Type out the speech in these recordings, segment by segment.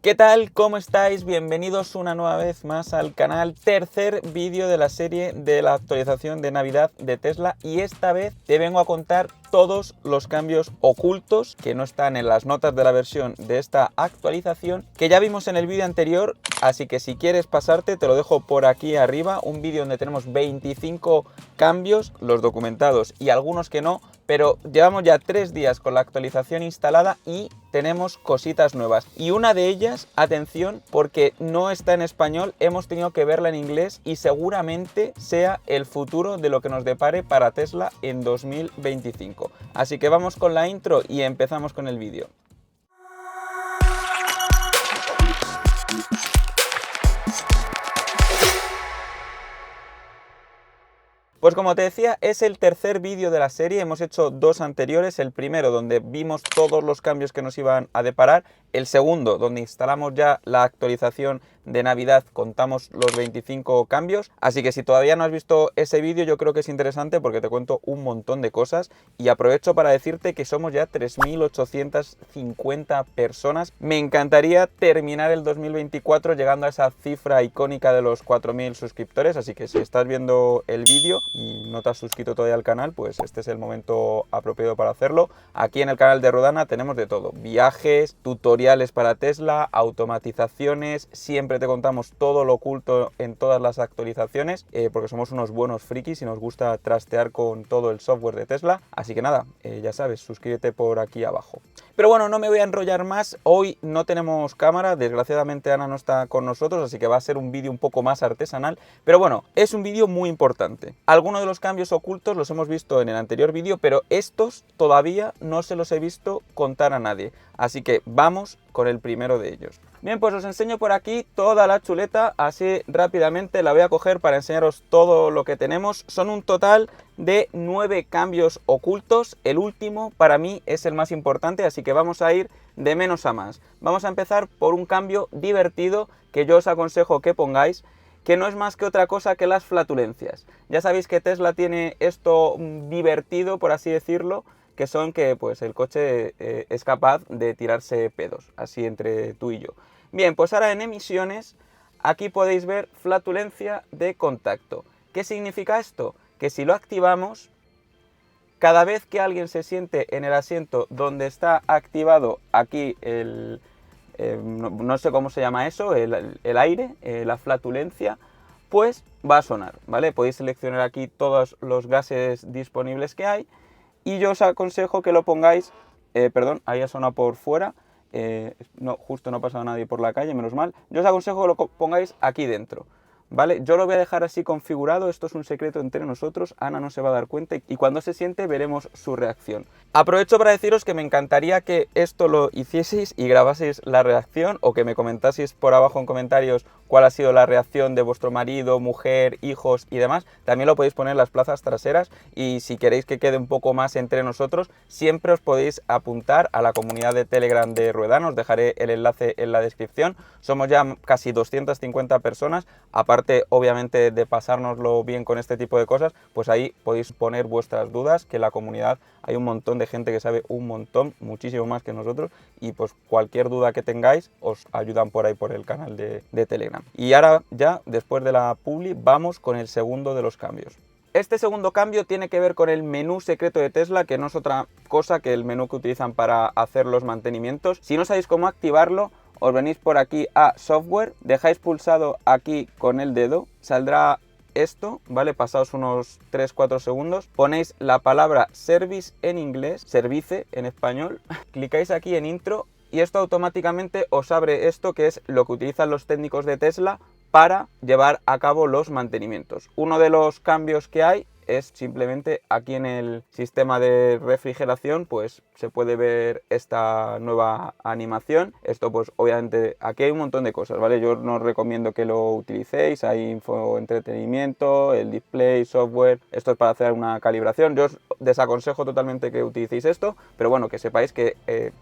¿Qué tal? ¿Cómo estáis? Bienvenidos una nueva vez más al canal. Tercer vídeo de la serie de la actualización de Navidad de Tesla, y esta vez te vengo a contar todos los cambios ocultos que no están en las notas de la versión de esta actualización, que ya vimos en el vídeo anterior. Así que si quieres pasarte, te lo dejo por aquí arriba, un vídeo donde tenemos 25 cambios, los documentados y algunos que no, pero llevamos ya 3 días con la actualización instalada y tenemos cositas nuevas. Y una de ellas, atención, porque no está en español, hemos tenido que verla en inglés y seguramente sea el futuro de lo que nos depare para Tesla en 2025. Así que vamos con la intro y empezamos con el vídeo. Pues como te decía, es el tercer vídeo de la serie. Hemos hecho 2 anteriores, el primero donde vimos todos los cambios que nos iban a deparar, el segundo donde instalamos ya la actualización de Navidad, contamos los 25 cambios. Así que si todavía no has visto ese vídeo, yo creo que es interesante porque te cuento un montón de cosas, y aprovecho para decirte que somos ya 3.850 personas. Me encantaría terminar el 2024 llegando a esa cifra icónica de los 4.000 suscriptores, así que si estás viendo el vídeo y no te has suscrito todavía al canal, pues este es el momento apropiado para hacerlo. Aquí en el canal de Rodana tenemos de todo: viajes, tutoriales para Tesla, automatizaciones. Siempre te contamos todo lo oculto en todas las actualizaciones, porque somos unos buenos frikis y nos gusta trastear con todo el software de Tesla. Así que nada, ya sabes, suscríbete por aquí abajo. Pero bueno, no me voy a enrollar más. Hoy no tenemos cámara, desgraciadamente Ana no está con nosotros, así que va a ser un vídeo un poco más artesanal. Pero bueno, es un vídeo muy importante. Algunos de los cambios ocultos los hemos visto en el anterior vídeo, pero estos todavía no se los he visto contar a nadie. Así que vamos con el primero de ellos. Bien, pues os enseño por aquí toda la chuleta, así rápidamente la voy a coger para enseñaros todo lo que tenemos. Son un total de 9 cambios ocultos. El último para mí es el más importante, así que vamos a ir de menos a más. Vamos a empezar por un cambio divertido que yo os aconsejo que pongáis, que no es más que otra cosa que las flatulencias. Ya sabéis que Tesla tiene esto divertido, por así decirlo, que son que pues el coche es capaz de tirarse pedos, así entre tú y yo. Bien, pues ahora en emisiones, aquí podéis ver flatulencia de contacto. ¿Qué significa esto? Que si lo activamos, cada vez que alguien se siente en el asiento donde está activado aquí el... no sé cómo se llama eso, el aire, la flatulencia, pues va a sonar, ¿vale? Podéis seleccionar aquí todos los gases disponibles que hay, y yo os aconsejo que lo pongáis, perdón, ahí ha sonado por fuera, no, justo no ha pasado nadie por la calle, menos mal. Yo os aconsejo que lo pongáis aquí dentro, ¿vale? Yo lo voy a dejar así configurado, esto es un secreto entre nosotros, Ana no se va a dar cuenta, y cuando se siente veremos su reacción. Aprovecho para deciros que me encantaría que esto lo hicieseis y grabaseis la reacción, o que me comentaseis por abajo en comentarios cuál ha sido la reacción de vuestro marido, mujer, hijos y demás. También lo podéis poner en las plazas traseras, y si queréis que quede un poco más entre nosotros, siempre os podéis apuntar a la comunidad de Telegram de Ruedana, os dejaré el enlace en la descripción. Somos ya casi 250 personas, aparte obviamente de pasárnoslo bien con este tipo de cosas, pues ahí podéis poner vuestras dudas, que en la comunidad hay un montón de gente que sabe un montón, muchísimo más que nosotros, y pues cualquier duda que tengáis os ayudan por ahí por el canal de Telegram. Y ahora ya, después de la publi, vamos con el segundo de los cambios. Este segundo cambio tiene que ver con el menú secreto de Tesla, que no es otra cosa que el menú que utilizan para hacer los mantenimientos. Si no sabéis cómo activarlo, os venís por aquí a software, dejáis pulsado aquí con el dedo, saldrá esto, ¿vale? Pasaos unos 3-4 segundos, ponéis la palabra service en inglés, service en español, clicáis aquí en intro y esto automáticamente os abre esto, que es lo que utilizan los técnicos de Tesla para llevar a cabo los mantenimientos. Uno de los cambios que hay es simplemente aquí en el sistema de refrigeración, pues se puede ver esta nueva animación. Esto pues obviamente aquí hay un montón de cosas, ¿vale? Yo no os recomiendo que lo utilicéis, hay info, entretenimiento, el display, software, esto es para hacer una calibración. Yo os desaconsejo totalmente que utilicéis esto, pero bueno, que sepáis que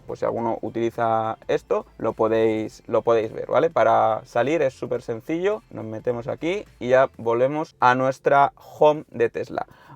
pues si alguno utiliza esto, lo podéis ver, ¿vale? Para salir es súper sencillo, nos metemos aquí y ya volvemos a nuestra home de Tesla.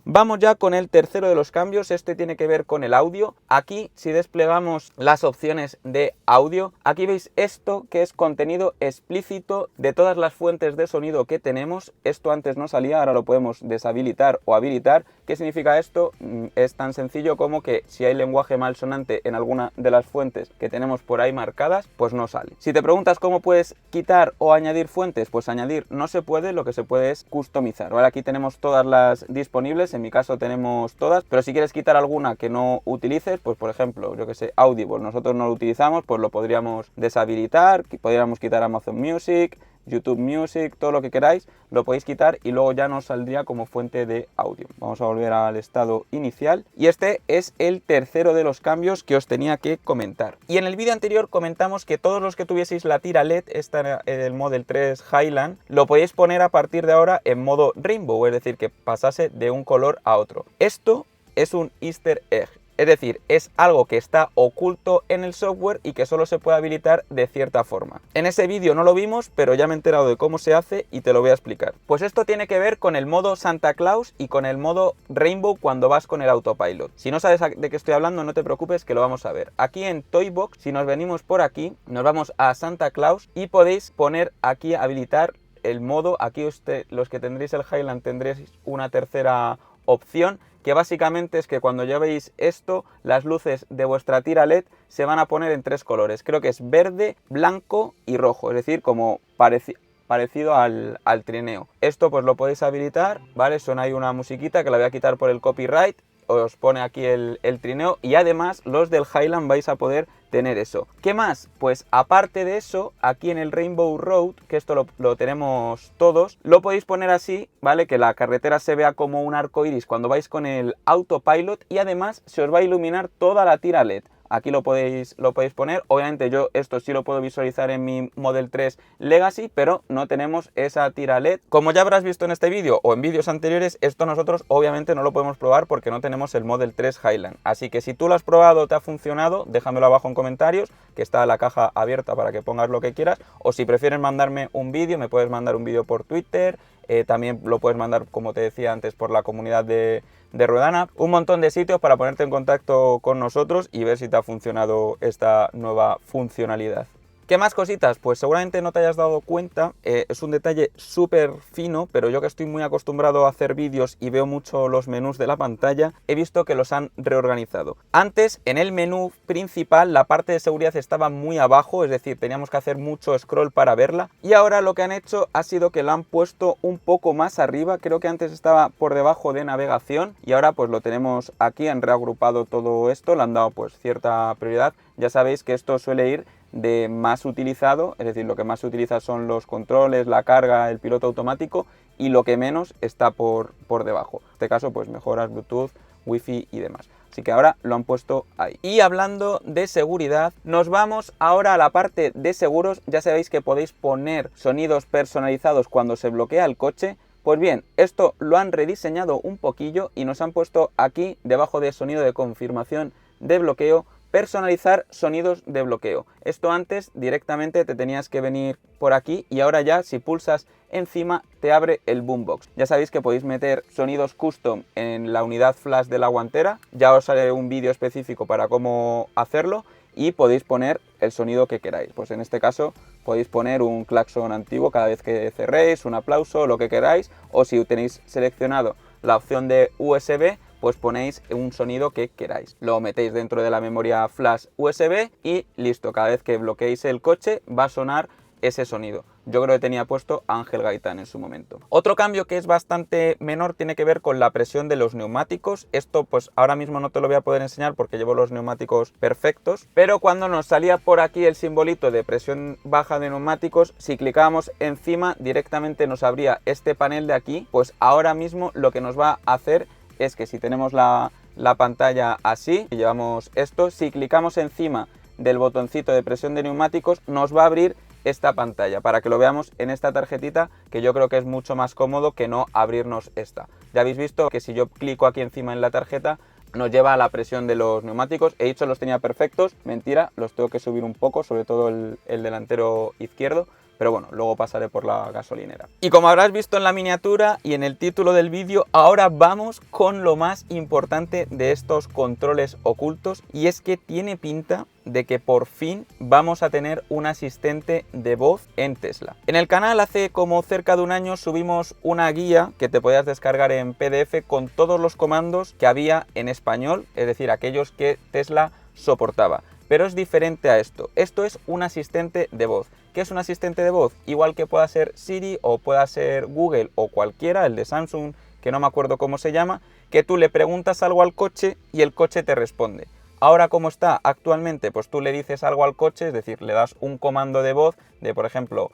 Vamos ya con el tercero de los cambios. Este tiene que ver con el audio. Aquí aquí, si desplegamos las opciones de audio, aquí veis esto que es contenido explícito de todas las fuentes de sonido que tenemos. Esto antes no salía, ahora lo podemos deshabilitar o habilitar. ¿Qué significa esto? Es tan sencillo como que si hay lenguaje malsonante en alguna de las fuentes que tenemos por ahí marcadas, pues no sale. Si te preguntas cómo puedes quitar o añadir fuentes, pues añadir no se puede, lo que se puede es customizar, ¿vale? Aquí tenemos todas las disponibles, en mi caso tenemos todas, pero si quieres quitar alguna que no utilices, pues por ejemplo, yo que sé, Audible, nosotros no lo utilizamos, pues lo podríamos deshabilitar, podríamos quitar Amazon Music, YouTube Music, todo lo que queráis, lo podéis quitar y luego ya nos saldría como fuente de audio. Vamos a volver al estado inicial y este es el tercero de los cambios que os tenía que comentar. Y en el vídeo anterior comentamos que todos los que tuvieseis la tira LED, esta era el Model 3 Highland, lo podéis poner a partir de ahora en modo Rainbow, es decir, que pasase de un color a otro. Esto es un Easter egg. Es decir, es algo que está oculto en el software y que solo se puede habilitar de cierta forma. En ese vídeo no lo vimos, pero ya me he enterado de cómo se hace y te lo voy a explicar. Pues esto tiene que ver con el modo Santa Claus y con el modo Rainbow cuando vas con el autopilot. Si no sabes de qué estoy hablando, no te preocupes que lo vamos a ver. Aquí en Toybox, si nos venimos por aquí, nos vamos a Santa Claus y podéis poner aquí, habilitar el modo. Aquí los que tendréis el Highland tendréis una tercera opción, que básicamente es que cuando llevéis esto, las luces de vuestra tira LED se van a poner en tres colores. Creo que es verde, blanco y rojo, es decir, como parecido al trineo. Esto pues lo podéis habilitar, ¿vale? Suena ahí una musiquita que la voy a quitar por el copyright. Os pone aquí el trineo y además los del Highland vais a poder tener eso. ¿Qué más? Pues aparte de eso, aquí en el Rainbow Road, que esto lo tenemos todos, lo podéis poner así, ¿vale? Que la carretera se vea como un arco iris cuando vais con el autopilot y además se os va a iluminar toda la tira LED. Aquí lo podéis poner. Obviamente yo esto sí lo puedo visualizar en mi Model 3 Legacy, pero no tenemos esa tira LED. Como ya habrás visto en este vídeo o en vídeos anteriores, esto nosotros obviamente no lo podemos probar porque no tenemos el Model 3 Highland. Así que si tú lo has probado, te ha funcionado, déjamelo abajo en comentarios, que está la caja abierta para que pongas lo que quieras. O si prefieres mandarme un vídeo, me puedes mandar un vídeo por Twitter. También lo puedes mandar, como te decía antes, por la comunidad de Ruedana. Un montón de sitios para ponerte en contacto con nosotros y ver si te ha funcionado esta nueva funcionalidad. ¿Qué más cositas? Pues seguramente no te hayas dado cuenta, es un detalle súper fino, pero yo que estoy muy acostumbrado a hacer vídeos y veo mucho los menús de la pantalla, he visto que los han reorganizado. Antes, en el menú principal, la parte de seguridad estaba muy abajo, es decir, teníamos que hacer mucho scroll para verla, y ahora lo que han hecho ha sido que la han puesto un poco más arriba. Creo que antes estaba por debajo de navegación y ahora pues lo tenemos aquí, han reagrupado todo esto, le han dado pues cierta prioridad. Ya sabéis que esto suele ir de más utilizado, es decir, lo que más se utiliza son los controles, la carga, el piloto automático, y lo que menos está por debajo. En este caso, pues mejoras Bluetooth, Wi-Fi y demás. Así que ahora lo han puesto ahí. Y hablando de seguridad, nos vamos ahora a la parte de seguros. Ya sabéis que podéis poner sonidos personalizados cuando se bloquea el coche. Pues bien, esto lo han rediseñado un poquillo y nos han puesto aquí, debajo de sonido de confirmación de bloqueo, personalizar sonidos de bloqueo. Esto antes directamente te tenías que venir por aquí y ahora ya si pulsas encima te abre el boombox. Ya sabéis que podéis meter sonidos custom en la unidad flash de la guantera. Ya os haré un vídeo específico para cómo hacerlo y podéis poner el sonido que queráis. Pues en este caso podéis poner un claxon antiguo cada vez que cerréis, un aplauso, lo que queráis, o si tenéis seleccionado la opción de USB, pues ponéis un sonido que queráis. Lo metéis dentro de la memoria flash USB y listo. Cada vez que bloqueéis el coche va a sonar ese sonido. Yo creo que tenía puesto Ángel Gaitán en su momento. Otro cambio que es bastante menor tiene que ver con la presión de los neumáticos. Esto pues ahora mismo no te lo voy a poder enseñar porque llevo los neumáticos perfectos, pero cuando nos salía por aquí el simbolito de presión baja de neumáticos, si clicábamos encima directamente nos abría este panel de aquí. Pues ahora mismo lo que nos va a hacer es que si tenemos la pantalla así y llevamos esto, si clicamos encima del botoncito de presión de neumáticos nos va a abrir esta pantalla para que lo veamos en esta tarjetita, que yo creo que es mucho más cómodo que no abrirnos esta. Ya habéis visto que si yo clico aquí encima en la tarjeta nos lleva a la presión de los neumáticos. He dicho los tenía perfectos, mentira, los tengo que subir un poco, sobre todo el delantero izquierdo, pero bueno, luego pasaré por la gasolinera. Y como habrás visto en la miniatura y en el título del vídeo, ahora vamos con lo más importante de estos controles ocultos, y es que tiene pinta de que por fin vamos a tener un asistente de voz en Tesla. En el canal hace como cerca de un año subimos una guía que te podías descargar en PDF con todos los comandos que había en español, es decir, aquellos que Tesla soportaba. Pero es diferente a esto. Esto es un asistente de voz. ¿Qué es un asistente de voz? Igual que pueda ser Siri o pueda ser Google o cualquiera, el de Samsung, que no me acuerdo cómo se llama, que tú le preguntas algo al coche y el coche te responde. Ahora, ¿cómo está actualmente? Pues tú le dices algo al coche, es decir, le das un comando de voz de, por ejemplo,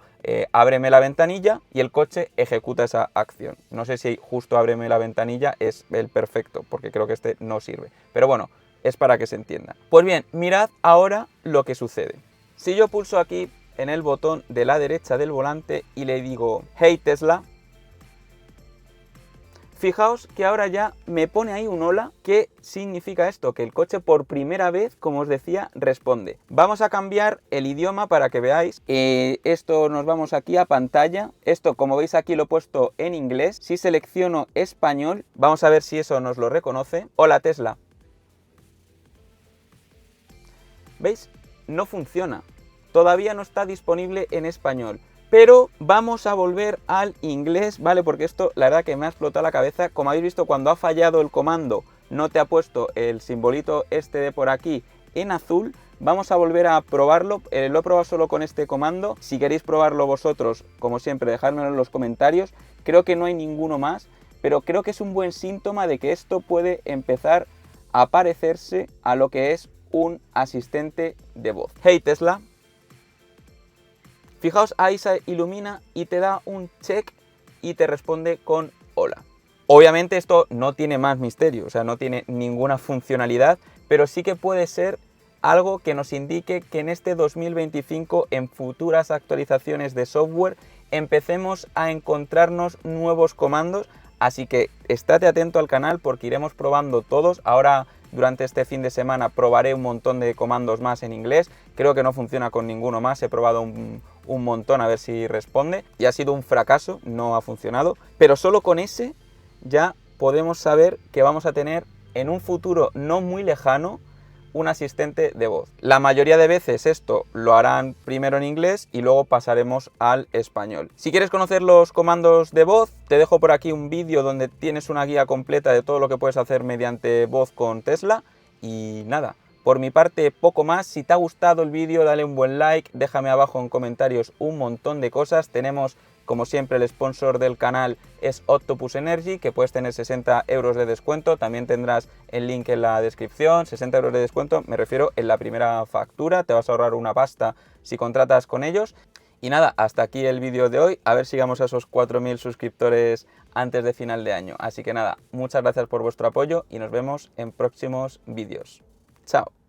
ábreme la ventanilla, y el coche ejecuta esa acción. No sé si justo ábreme la ventanilla es el perfecto, porque creo que este no sirve. Pero bueno, es para que se entienda. Pues bien, mirad ahora lo que sucede. Si yo pulso aquí en el botón de la derecha del volante y le digo Hey Tesla, fijaos que ahora ya me pone ahí un hola. ¿Qué significa esto? Que el coche por primera vez, como os decía, responde. Vamos a cambiar el idioma para que veáis. Esto nos vamos aquí a pantalla. Esto, como veis aquí, lo he puesto en inglés. Si selecciono español, vamos a ver si eso nos lo reconoce. Hola Tesla. ¿Veis? No funciona. Todavía no está disponible en español. Pero vamos a volver al inglés, ¿vale? Porque esto, la verdad que me ha explotado la cabeza. Como habéis visto, cuando ha fallado el comando, no te ha puesto el simbolito este de por aquí en azul. Vamos a volver a probarlo. Lo he probado solo con este comando. Si queréis probarlo vosotros, como siempre, dejádmelo en los comentarios. Creo que no hay ninguno más, pero creo que es un buen síntoma de que esto puede empezar a parecerse a lo que es un asistente de voz. Hey Tesla. Fijaos, ahí se ilumina y te da un check y te responde con hola. Obviamente esto no tiene más misterio, o sea, no tiene ninguna funcionalidad, pero sí que puede ser algo que nos indique que en este 2025, en futuras actualizaciones de software, empecemos a encontrarnos nuevos comandos. Así que estate atento al canal porque iremos probando todos. Ahora, durante este fin de semana, probaré un montón de comandos más en inglés. Creo que no funciona con ninguno más. He probado un montón a ver si responde. Y ha sido un fracaso, no ha funcionado. Pero solo con ese ya podemos saber que vamos a tener en un futuro no muy lejano un asistente de voz. La mayoría de veces esto lo harán primero en inglés y luego pasaremos al español. Si quieres conocer los comandos de voz, te dejo por aquí un vídeo donde tienes una guía completa de todo lo que puedes hacer mediante voz con Tesla. Y nada, por mi parte poco más. Si te ha gustado el vídeo, dale un buen like, déjame abajo en comentarios un montón de cosas. Tenemos, como siempre, el sponsor del canal es Octopus Energy, que puedes tener 60 euros de descuento. También tendrás el link en la descripción. 60 euros de descuento, me refiero en la primera factura. Te vas a ahorrar una pasta si contratas con ellos. Y nada, hasta aquí el vídeo de hoy. A ver si llegamos a esos 4000 suscriptores antes de final de año. Así que nada, muchas gracias por vuestro apoyo y nos vemos en próximos vídeos. Chao.